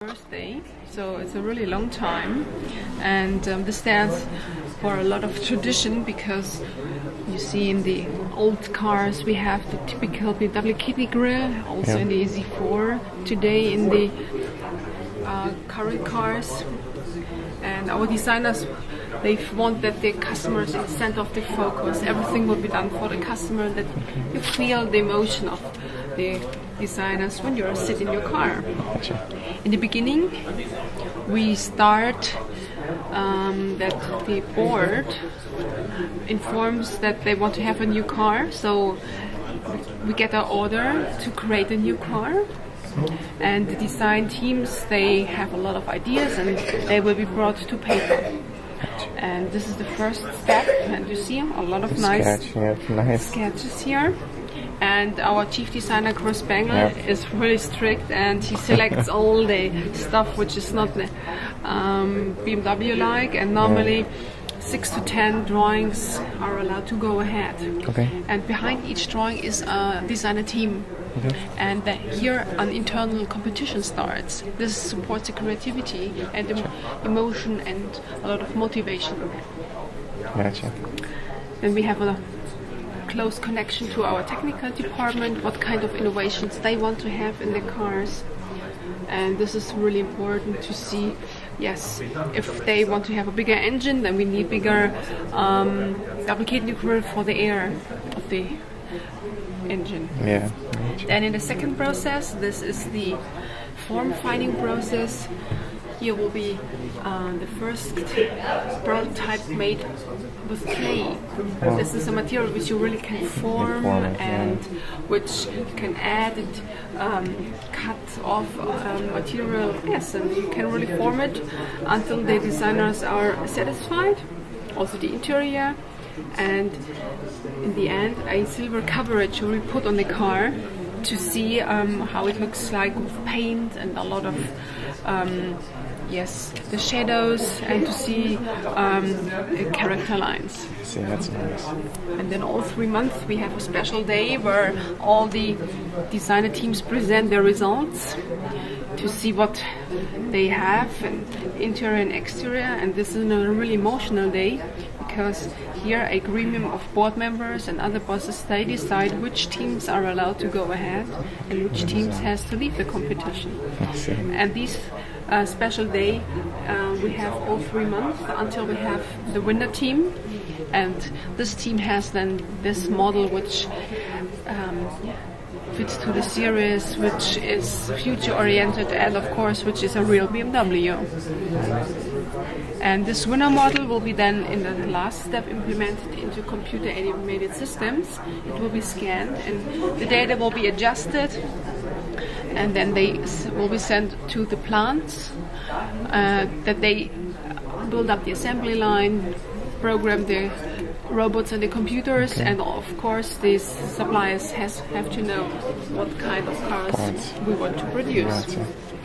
Birthday, so it's a really long time, and this stands for a lot of tradition, because you see in the old cars we have the typical BMW kidney grille, also in the Z4, today in the current cars. And our designers, they want that the customer is in the center of the focus. Everything will be done for the customer, that you feel the emotion of the designers when you're sitting in your car. In the beginning, we start that the board informs that they want to have a new car, so we get an order to create a new car. And the design teams, they have a lot of ideas and they will be brought to paper. And this is the first step, and you see a lot of nice sketches here. And our chief designer, Chris Bangle, is really strict, and he selects all the stuff which is not BMW-like, and normally 6 to 10 drawings are allowed to go ahead. And behind each drawing is a designer team. And here an internal competition starts. This supports the creativity and the emotion and a lot of motivation. Then we have a close connection to our technical department, what kind of innovations they want to have in the cars. And this is really important to see. Yes, if they want to have a bigger engine, then we need bigger double kidney grille for the air of the engine. Then in the second process, this is the form finding process. Here will be the first prototype made with clay. This is a material which you really can form and which you can add and cut off material. Yes, and you can really form it until the designers are satisfied. Also the interior, and in the end a silver coverage will be put on the car to see how it looks like with paint and a lot of the shadows, and to see character lines. That's nice. And then all 3 months we have a special day where all the designer teams present their results to see what they have, and interior and exterior. And this is a really emotional day, because here a gremium of board members and other bosses, they decide which teams are allowed to go ahead and which teams has to leave the competition. And these special day we have all 3 months until we have the winner team, and this team has then this model which fits to the series, which is future oriented, and of course which is a real BMW. And this winner model will be then in the last step implemented into computer animated systems. It will be scanned and the data will be adjusted, and then they will be sent to the plants that they build up the assembly line, program the robots and the computers, and of course these suppliers have to know what kind of cars we want to produce.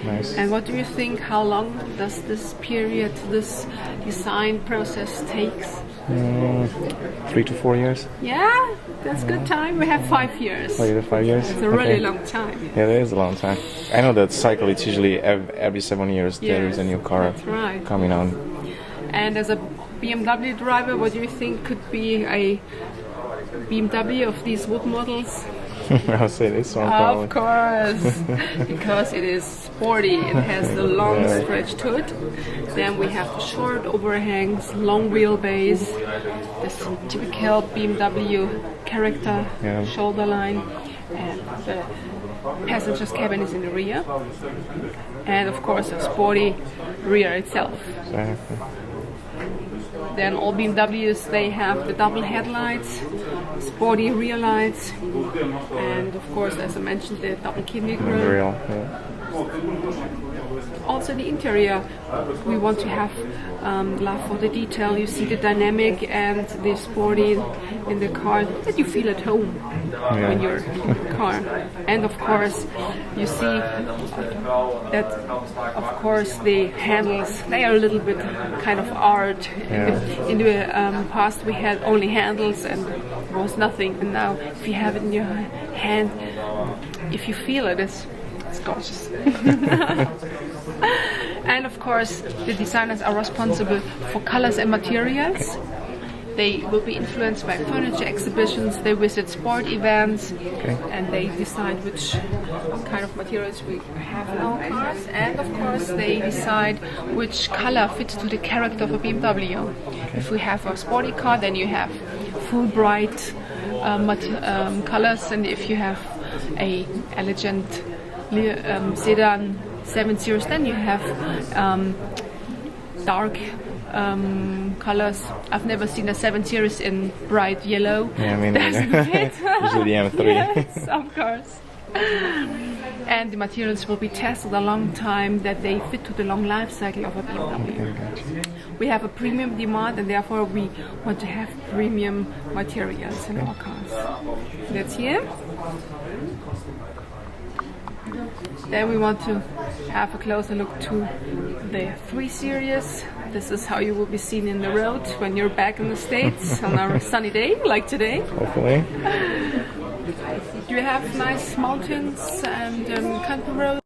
Nice. And what do you think, how long does this period, this design process takes? 3 to 4 years. Yeah, that's good time. We have 5 years. Oh, you have 5 years? It's a really long time. Yeah, that is a long time. I know that cycle, it's usually every 7 years there is a new car coming on. And as a BMW driver, what do you think could be a BMW of these wood models? I'll say this one probably. Of course, because it is sporty, it has the long stretched hood. Then we have the short overhangs, long wheelbase, this typical BMW character shoulder line, and the passenger's cabin is in the rear, and of course a sporty rear itself. Then all BMWs, they have the double headlights, sporty rear lights, and of course, as I mentioned, the double kidney grille. Also the interior, we want to have love for the detail. You see the dynamic and the sporty in the car, that you feel at home when you're in the car. And of course, you see that, of course, the handles, they are a little bit kind of art. In the past we had only handles and there was nothing, and now if you have it in your hand, if you feel it, it's gorgeous. course, the designers are responsible for colors and materials. They will be influenced by furniture exhibitions, they visit sport events, and they decide which kind of materials we have in our cars. And of course, they decide which color fits to the character of a BMW. If we have a sporty car, then you have full bright colors, and if you have a elegant sedan 7 Series, then you have dark colors. I've never seen a 7 Series in bright yellow. Yeah, I mean, usually the M3. Yes, of course. And the materials will be tested a long time that they fit to the long life cycle of a BMW. We have a premium demand, and therefore we want to have premium materials in our cars. That's here. Then we want to have a closer look to the 3 Series. This is how you will be seen in the road when you're back in the States on a sunny day like today. Hopefully. You have nice mountains and country roads.